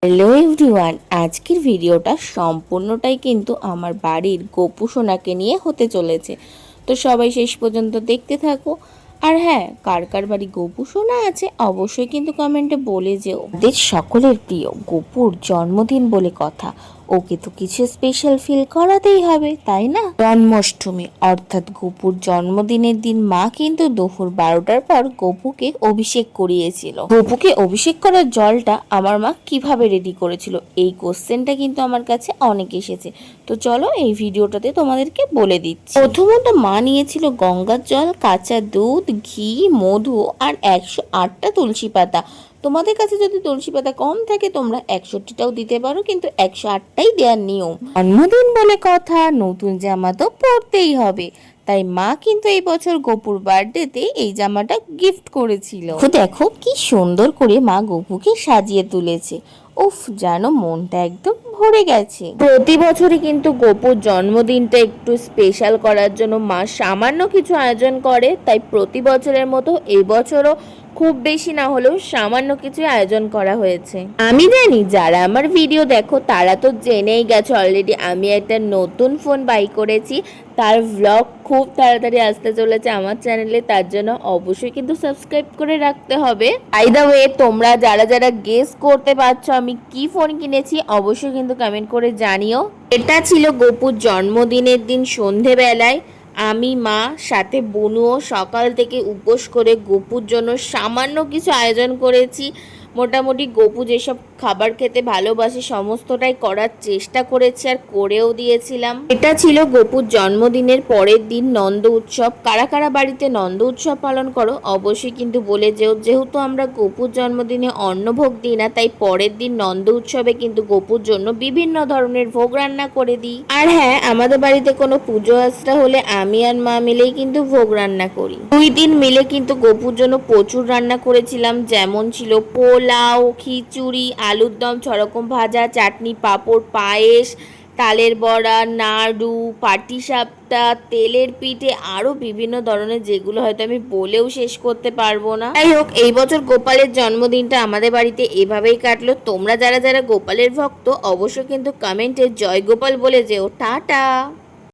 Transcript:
Hello everyone, আজকের ভিডিওটা সম্পূর্ণটাই কিন্তু আমার বাড়ির গোপু সোনাকে নিয়ে হতে চলেছে। তো সবাই শেষ পর্যন্ত দেখতে থাকো। আর হ্যাঁ, কার কার বাড়ি গোপু সোনা আছে অবশ্যই কিন্তু কমেন্টে বলে যেও। আমাদের সকলের প্রিয় গোপুর জন্মদিন বলে কথা, ওকে তো কিছু স্পেশাল ফিল করাতেই হবে, তাই না? জন্মাষ্টমী অর্থাৎ গোপুর জন্মদিনের দিন মা কিন্তু দুপুর 12টার পর গোপুকে অভিষেক করিয়েছিল। গোপুকে অভিষেক করার জলটা আমার মা কিভাবে রেডি করেছিল, এই কোশ্চেনটা কিন্তু আমার কাছে অনেক এসেছে। তো চলো এই ভিডিওটাতে তোমাদেরকে বলে দিচ্ছি। প্রথমত মা নিয়েছিল গঙ্গার জল, কাঁচা দুধ, ঘি, মধু আর 108টা তুলসী পাতা। তোমাদের কাছে যদি তুলসী পাতা কম থাকে তোমরা 61টাও দিতে পারো, কিন্তু 108টাই দেওয়ার নিয়ম। জন্মদিন বলে কথা, নতুন জামা তো পরতেই হবে, তাই মা কিন্তু এই বছর গোপুর বার্থডেতে এই জামাটা গিফট করেছিল। তো দেখো কি সুন্দর করে মা গোপুকে সাজিয়ে তুলেছে। উফ, যেন মনটা একদম ভরে গেছে। প্রতি বছরই কিন্তু গোপুর জন্মদিনটা একটু স্পেশাল করার জন্য মা সামান্য কিছু আয়োজন করে, তাই প্রতি বছরের মতো এই বছরও খুব বেশি না হলেও সামান্য কিছু আয়োজন করা হয়েছে। আমি জানি যারা আমার ভিডিও দেখো তারা তো জেনেই গেছো অলরেডি আমি একটা নতুন ফোন বাই করেছি, তার ভ্লগ খুব তাড়াতাড়ি আসতে চলেছে আমার চ্যানেলে, তার জন্য অবশ্যই কিন্তু সাবস্ক্রাইব করে রাখতে হবে। বাই দ্য ওয়ে, তোমরা যারা যারা গেস করতে পারছো আমি কি ফোন কিনেছি অবশ্যই কিন্তু কমেন্ট করে জানিও। এটা ছিল গোপুর জন্মদিনের দিন সন্ধেবেলায় আমি, মা, সাথে বনুও সকাল থেকে উপোস করে গোপুর জন্য সামান্য কিছু আয়োজন করেছি। মোটামুটি গোপু যেসব খাবার খেতে ভালোবাসে সমস্তটাই করার চেষ্টা করেছি আর করেও দিয়েছিলাম। এটা ছিল গোপুর জন্মদিনের পরের দিন নন্দ উৎসব। কারা কারা বাড়িতে নন্দ উৎসব পালন করো অবশ্যই কিন্তু বলে যেও। যেহেতু আমরা গোপুর জন্মদিনে অন্নভোগ দিই না, তাই পরের দিন নন্দ উৎসবে কিন্তু গোপুর জন্য বিভিন্ন ধরনের ভোগ রান্না করে দিই। আর হ্যাঁ, আমাদের বাড়িতে কোনো পুজো আশ্রা হলে আমি আর মা মিলেই কিন্তু ভোগ রান্না করি। 2 দিন মিলে কিন্তু গোপুর জন্য প্রচুর রান্না করেছিলাম, যেমন ছিল পোলাও, খিচুড়ি, আলুর দম, 6 রকম ভাজা, চাটনি, পাঁপড়, পায়েস, তালের বড়া, নাড়ু, পাটিসাপটা, তেলের পিঠে, আরো বিভিন্ন ধরনের যেগুলো হয়তো আমি বলেও শেষ করতে পারবো না। যাই হোক, এই বছর গোপালের জন্মদিনটা আমাদের বাড়িতে এভাবেই কাটলো। তোমরা যারা যারা গোপালের ভক্ত অবশ্যই কিন্তু কমেন্টে জয় গোপাল বলে যেও। টাটা।